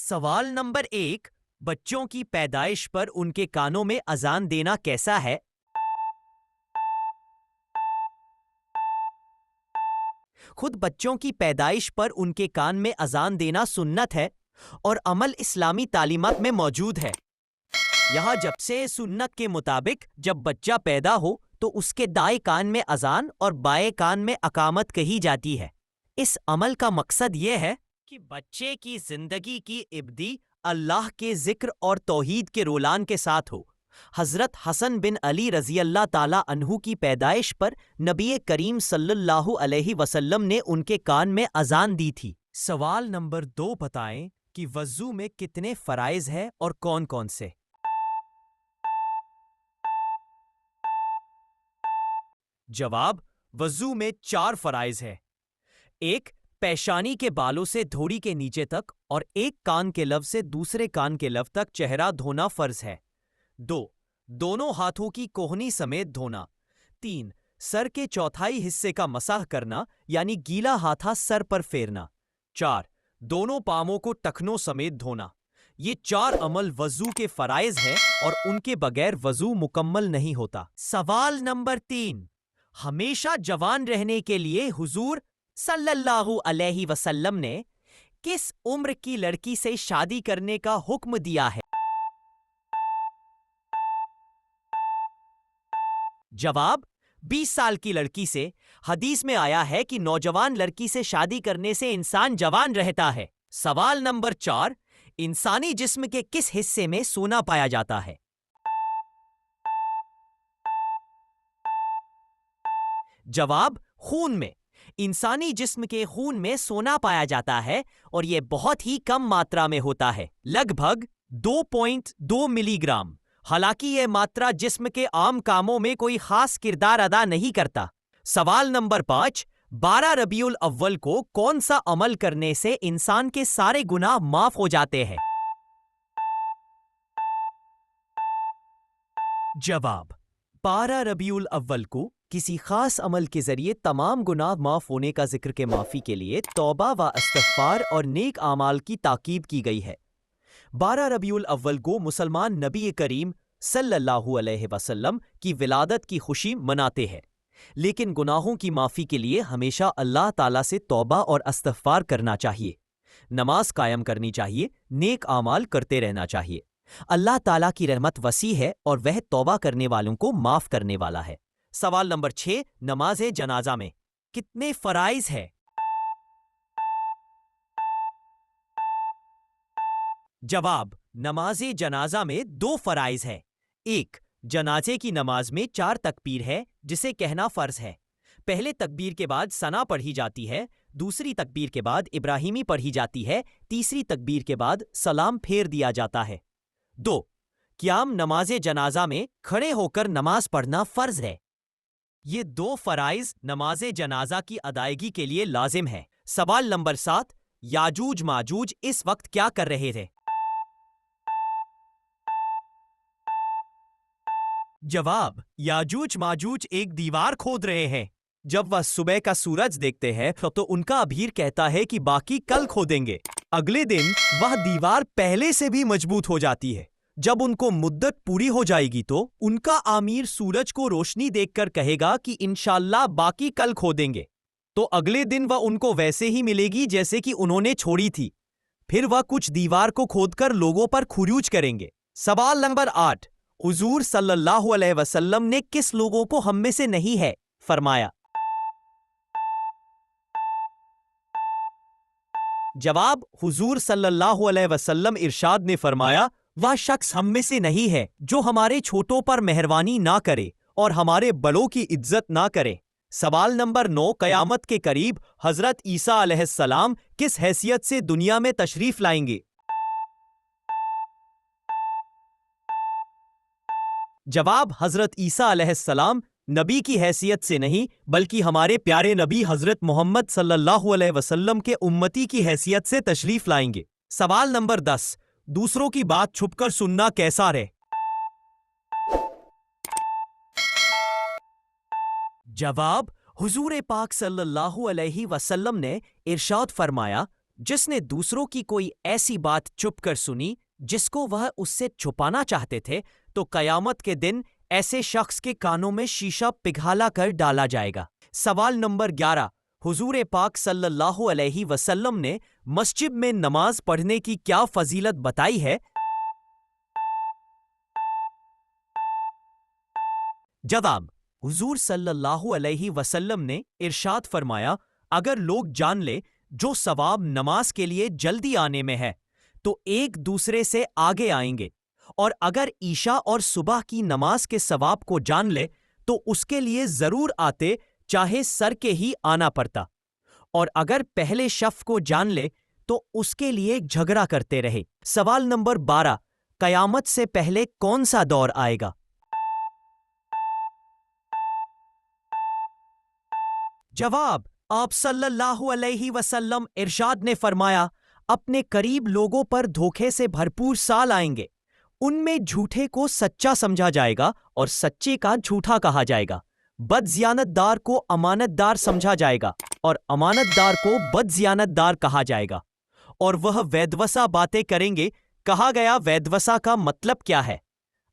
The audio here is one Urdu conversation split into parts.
سوال نمبر 1، بچوں کی پیدائش پر ان کے کانوں میں اذان دینا کیسا ہے؟ خود بچوں کی پیدائش پر ان کے کان میں اذان دینا سنت ہے اور عمل اسلامی تعلیمات میں موجود ہے۔ یہاں جب سے سنت کے مطابق جب بچہ پیدا ہو تو اس کے دائیں کان میں اذان اور بائیں کان میں اقامت کہی جاتی ہے۔ اس عمل کا مقصد یہ ہے کہ بچے کی زندگی کی ابتداء اللہ کے ذکر اور توحید کے رولان کے ساتھ ہو۔ حضرت حسن بن علی رضی اللہ تعالی عنہ کی پیدائش پر نبی کریم صلی اللہ علیہ وسلم نے ان کے کان میں اذان دی تھی۔ سوال نمبر 2 بتائیں کہ وضو میں کتنے فرائض ہیں اور کون کون سے؟ جواب: وضو میں 4 فرائض ہے۔ 1، پیشانی کے بالوں سے دھوڑی کے نیچے تک اور ایک کان کے لب سے دوسرے کان کے لب تک چہرہ دھونا فرض ہے۔ 2، دونوں ہاتھوں کی کوہنی سمیت دھونا۔ 3، سر کے چوتھائی حصے کا مسح کرنا یعنی گیلا ہاتھا سر پر پھیرنا۔ 4، دونوں پاؤں کو ٹخنوں سمیت دھونا۔ یہ 4 عمل وضو کے فرائض ہیں اور ان کے بغیر وضو مکمل نہیں ہوتا۔ سوال نمبر 3، ہمیشہ جوان رہنے کے لیے حضور صلی اللہ علیہ وسلم نے کس عمر کی لڑکی سے شادی کرنے کا حکم دیا ہے؟ جواب: 20 سال کی لڑکی سے۔ حدیث میں آیا ہے کہ نوجوان لڑکی سے شادی کرنے سے انسان جوان رہتا ہے۔ سوال نمبر 4، انسانی جسم کے کس حصے میں سونا پایا جاتا ہے؟ جواب: خون میں۔ انسانی جسم کے خون میں سونا پایا جاتا ہے اور یہ بہت ہی کم ماترا میں ہوتا ہے، لگ بھگ 2.2 ملی گرام۔ حالانکہ یہ ماترا جسم کے عام کاموں میں کوئی خاص کردار ادا نہیں کرتا۔ سوال نمبر 5، 12 ربیع الاول کو کون سا عمل کرنے سے انسان کے سارے گناہ معاف ہو جاتے ہیں؟ جواب: 12 ربیع الاول کو کسی خاص عمل کے ذریعے تمام گناہ معاف ہونے کا ذکر کے معافی کے لیے توبہ و استغفار اور نیک اعمال کی تاکید کی گئی ہے۔ 12 ربیع الاول کو مسلمان نبی کریم صلی اللہ علیہ وسلم کی ولادت کی خوشی مناتے ہیں، لیکن گناہوں کی معافی کے لیے ہمیشہ اللہ تعالیٰ سے توبہ اور استغفار کرنا چاہیے، نماز قائم کرنی چاہیے، نیک اعمال کرتے رہنا چاہیے۔ اللہ تعالیٰ کی رحمت وسیع ہے اور وہ توبہ کرنے والوں کو معاف کرنے والا ہے۔ سوال نمبر 6، نماز جنازہ میں کتنے فرائض ہیں؟ جواب: نماز جنازہ میں 2 فرائض ہے۔ 1، جنازے کی نماز میں 4 تکبیر ہے جسے کہنا فرض ہے۔ پہلے تکبیر کے بعد ثنا پڑھی جاتی ہے، دوسری تکبیر کے بعد ابراہیمی پڑھی جاتی ہے، تیسری تکبیر کے بعد سلام پھیر دیا جاتا ہے۔ 2، قیام نماز جنازہ میں کھڑے ہو کر نماز پڑھنا فرض ہے۔ یہ 2 فرائض نماز جنازہ کی ادائیگی کے لیے لازم ہے۔ سوال نمبر 7، یاجوج ماجوج اس وقت کیا کر رہے تھے؟ جواب: یاجوج ماجوج ایک دیوار کھود رہے ہیں۔ جب وہ صبح کا سورج دیکھتے ہیں تو ان کا ابھیر کہتا ہے کہ باقی کل کھودیں گے۔ اگلے دن وہ دیوار پہلے سے بھی مضبوط ہو جاتی ہے۔ جب ان کو مدت پوری ہو جائے گی تو ان کا امیر سورج کو روشنی دیکھ کر کہے گا کہ انشاءاللہ باقی کل کھودیں گے، تو اگلے دن وہ ان کو ویسے ہی ملے گی جیسے کہ انہوں نے چھوڑی تھی۔ پھر وہ کچھ دیوار کو کھود کر لوگوں پر خروج کریں گے۔ سوال نمبر 8، حضور صلی اللہ علیہ وسلم نے کس لوگوں کو ہم میں سے نہیں ہے فرمایا؟ جواب: حضور صلی اللہ علیہ وسلم ارشاد نے فرمایا، وہ شخص ہم میں سے نہیں ہے جو ہمارے چھوٹوں پر مہربانی نہ کرے اور ہمارے بڑوں کی عزت نہ کرے۔ سوال نمبر 9، قیامت کے قریب حضرت عیسیٰ علیہ السلام کس حیثیت سے دنیا میں تشریف لائیں گے؟ جواب: حضرت عیسیٰ علیہ السلام نبی کی حیثیت سے نہیں بلکہ ہمارے پیارے نبی حضرت محمد صلی اللہ علیہ وسلم کے امتی کی حیثیت سے تشریف لائیں گے۔ سوال نمبر 10، دوسروں کی بات چھپ کر سننا کیسا ہے؟ جواب: حضور پاک صلی اللہ علیہ وسلم نے ارشاد فرمایا، جس نے دوسروں کی کوئی ایسی بات چپ کر سنی جس کو وہ اس سے چھپانا چاہتے تھے تو قیامت کے دن ایسے شخص کے کانوں میں شیشہ پگھالا کر ڈالا جائے گا۔ سوال نمبر 11، حضور پاک صلی اللہ علیہ وسلم نے مسجد میں نماز پڑھنے کی کیا فضیلت بتائی ہے؟ جواب: حضور صلی اللہ علیہ وسلم نے ارشاد فرمایا، اگر لوگ جان لے جو ثواب نماز کے لیے جلدی آنے میں ہے تو ایک دوسرے سے آگے آئیں گے، اور اگر عشاء اور صبح کی نماز کے ثواب کو جان لے تو اس کے لیے ضرور آتے، چاہے سر کے ہی آنا پڑتا، اور اگر پہلے شف کو جان لے تو اس کے لیے جھگڑا کرتے رہے۔ سوال نمبر 12، قیامت سے پہلے کون سا دور آئے گا؟ جواب: آپ صلی اللہ علیہ وسلم ارشاد نے فرمایا، اپنے قریب لوگوں پر دھوکے سے بھرپور سال آئیں گے، ان میں جھوٹے کو سچا سمجھا جائے گا اور سچے کا جھوٹا کہا جائے گا، بدزیانت دار کو امانت دار سمجھا جائے گا اور امانت دار کو بدزیانت دار کہا جائے گا، اور وہ ویدوسا باتیں کریں گے۔ کہا گیا ویدوسا کا مطلب کیا ہے؟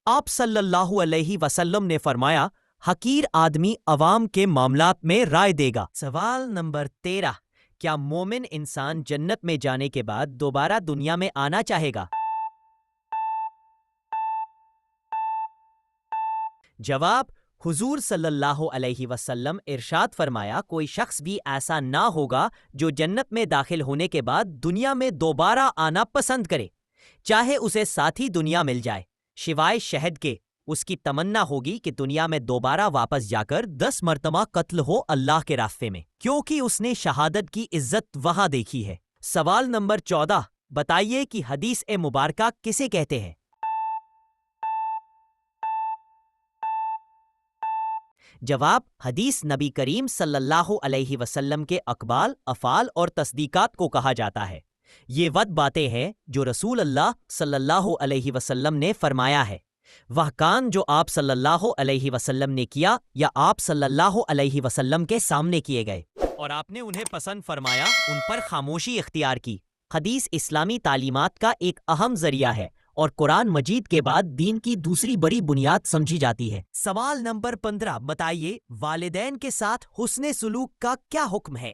آپ صلی اللہ علیہ وسلم نے فرمایا، حقیر آدمی عوام کے معاملات میں رائے دے گا۔ سوال نمبر 13، کیا مومن انسان جنت میں جانے کے بعد دوبارہ دنیا میں آنا چاہے گا؟ جواب: حضور صلی اللہ علیہ وسلم ارشاد فرمایا، کوئی شخص بھی ایسا نہ ہوگا جو جنت میں داخل ہونے کے بعد دنیا میں دوبارہ آنا پسند کرے، چاہے اسے ساتھی دنیا مل جائے، سوائے شہد کے۔ اس کی تمنا ہوگی کہ دنیا میں دوبارہ واپس جا کر 10 مرتبہ قتل ہو اللہ کے راستے میں، کیونکہ اس نے شہادت کی عزت وہاں دیکھی ہے۔ سوال نمبر 14، بتائیے کہ حدیث مبارکہ کسے کہتے ہیں؟ جواب: حدیث نبی کریم صلی اللہ علیہ وسلم کے اقوال، افعال اور تصدیقات کو کہا جاتا ہے۔ یہ وہ باتیں ہیں جو رسول اللہ صلی اللہ علیہ وسلم نے فرمایا ہے، وہ کام جو آپ صلی اللہ علیہ وسلم نے کیا یا آپ صلی اللہ علیہ وسلم کے سامنے کیے گئے اور آپ نے انہیں پسند فرمایا، ان پر خاموشی اختیار کی۔ حدیث اسلامی تعلیمات کا ایک اہم ذریعہ ہے اور قرآن مجید کے بعد دین کی دوسری بڑی بنیاد سمجھی جاتی ہے۔ سوال نمبر 15، بتائیے والدین کے ساتھ حسن سلوک کا کیا حکم ہے؟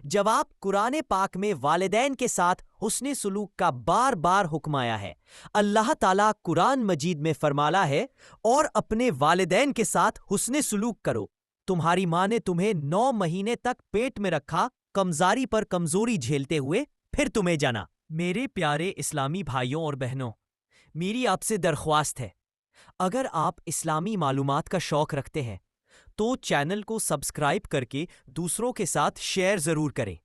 جواب: قرآن پاک میں والدین کے ساتھ حسن سلوک کا بار بار حکم آیا ہے۔ اللہ تعالیٰ قرآن مجید میں فرمایا ہے، اور اپنے والدین کے ساتھ حسن سلوک کرو۔ تمہاری ماں نے تمہیں 9 مہینے تک پیٹ میں رکھا، کمزاری پر کمزوری جھیلتے ہوئے پھر تمہیں جانا۔ میرے پیارے اسلامی بھائیوں اور بہنوں، میری آپ سے درخواست ہے، اگر آپ اسلامی معلومات کا شوق رکھتے ہیں تو چینل کو سبسکرائب کر کے دوسروں کے ساتھ شیئر ضرور کریں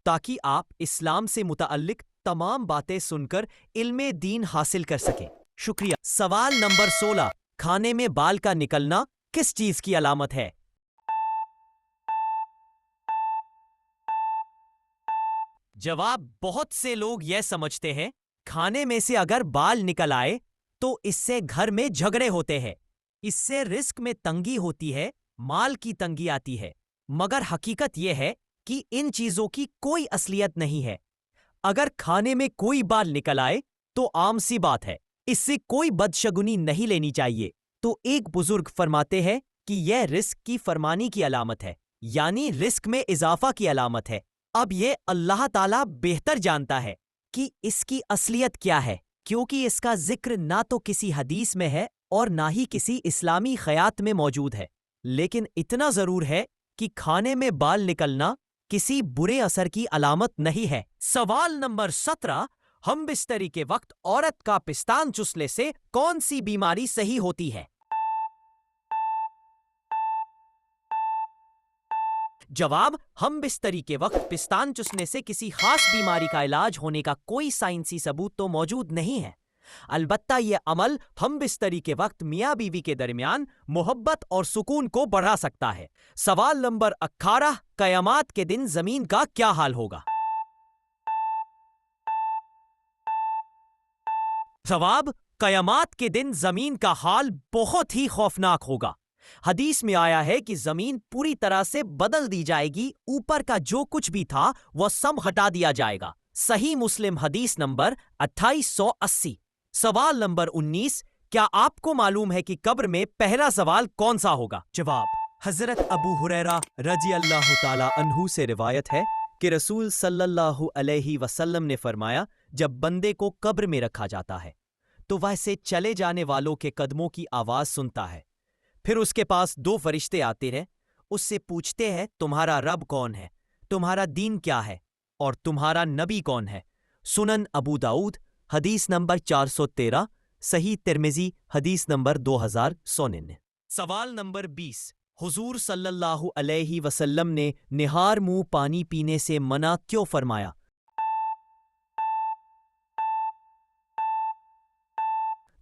تاکہ آپ اسلام سے متعلق تمام باتیں سن کر علم دین حاصل کر سکیں۔ شکریہ۔ سوال نمبر 16، کھانے میں بال کا نکلنا کس چیز کی علامت ہے؟ جواب: بہت سے لوگ یہ سمجھتے ہیں کھانے میں سے اگر بال نکل آئے تو اس سے گھر میں جھگڑے ہوتے ہیں، اس سے رزق میں تنگی ہوتی ہے، مال کی تنگی آتی ہے، مگر حقیقت یہ ہے کہ ان چیزوں کی کوئی اصلیت نہیں ہے۔ اگر کھانے میں کوئی بال نکل آئے تو عام سی بات ہے، اس سے کوئی بدشگنی نہیں لینی چاہیے۔ تو ایک بزرگ فرماتے ہیں کہ یہ رزق کی فرمانی کی علامت ہے، یعنی رزق میں اضافہ کی علامت ہے۔ اب یہ اللہ تعالیٰ بہتر جانتا ہے کہ اس کی اصلیت کیا ہے، کیونکہ اس کا ذکر نہ تو کسی حدیث میں ہے اور نہ ہی کسی اسلامی خیات میں موجود ہے، لیکن اتنا ضرور ہے کہ کھانے میں بال نکلنا کسی برے اثر کی علامت نہیں ہے۔ سوال نمبر 17، ہم بستری کے وقت عورت کا پستان چسنے سے کون سی بیماری صحیح ہوتی ہے؟ جواب: ہم بستری کے وقت پستان چسنے سے کسی خاص بیماری کا علاج ہونے کا کوئی سائنسی ثبوت تو موجود نہیں ہے، البتہ یہ عمل ہم بستری کے وقت میاں بیوی کے درمیان محبت اور سکون کو بڑھا سکتا ہے۔ سوال نمبر 18، قیامت کے دن زمین کا کیا حال ہوگا؟ جواب: قیامت کے دن زمین کا حال بہت ہی خوفناک ہوگا۔ حدیث میں آیا ہے کہ زمین پوری طرح سے بدل دی جائے گی، اوپر کا جو کچھ بھی تھا وہ سب ہٹا دیا جائے گا۔ صحیح مسلم حدیث نمبر 2880۔ سوال نمبر 19، کیا آپ کو معلوم ہے کہ قبر میں پہلا سوال کون سا ہوگا؟ جواب، حضرت ابو ہریرہ رضی اللہ تعالی عنہ سے روایت ہے کہ رسول صلی اللہ علیہ وسلم نے فرمایا، جب بندے کو قبر میں رکھا جاتا ہے تو وہ اسے چلے جانے والوں کے قدموں کی آواز سنتا ہے، پھر اس کے پاس 2 فرشتے آتے ہیں، اس سے پوچھتے ہیں تمہارا رب کون ہے، تمہارا دین کیا ہے اور تمہارا نبی کون ہے۔ سنن ابو داؤد حدیث نمبر 413، صحیح ترمذی حدیث نمبر 2199۔ سوال نمبر 20، حضور صلی اللہ علیہ وسلم نے نہار منہ پانی پینے سے منع کیوں فرمایا؟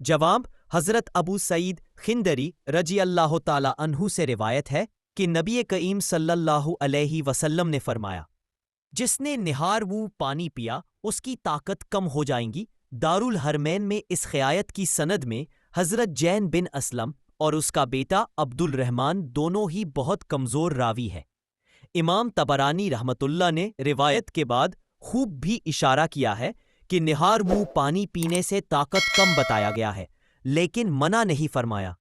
جواب، حضرت ابو سعید خندری رضی اللہ تعالی عنہ سے روایت ہے کہ نبی کریم صلی اللہ علیہ وسلم نے فرمایا، جس نے نہار منہ پانی پیا اس کی طاقت کم ہو جائیں گی۔ دارالحرمین میں اس خیایت کی سند میں حضرت جین بن اسلم اور اس کا بیٹا عبد الرحمن دونوں ہی بہت کمزور راوی ہے۔ امام طبرانی رحمت اللہ نے روایت کے بعد خوب بھی اشارہ کیا ہے کہ نہار منہ پانی پینے سے طاقت کم بتایا گیا ہے، لیکن منع نہیں فرمایا۔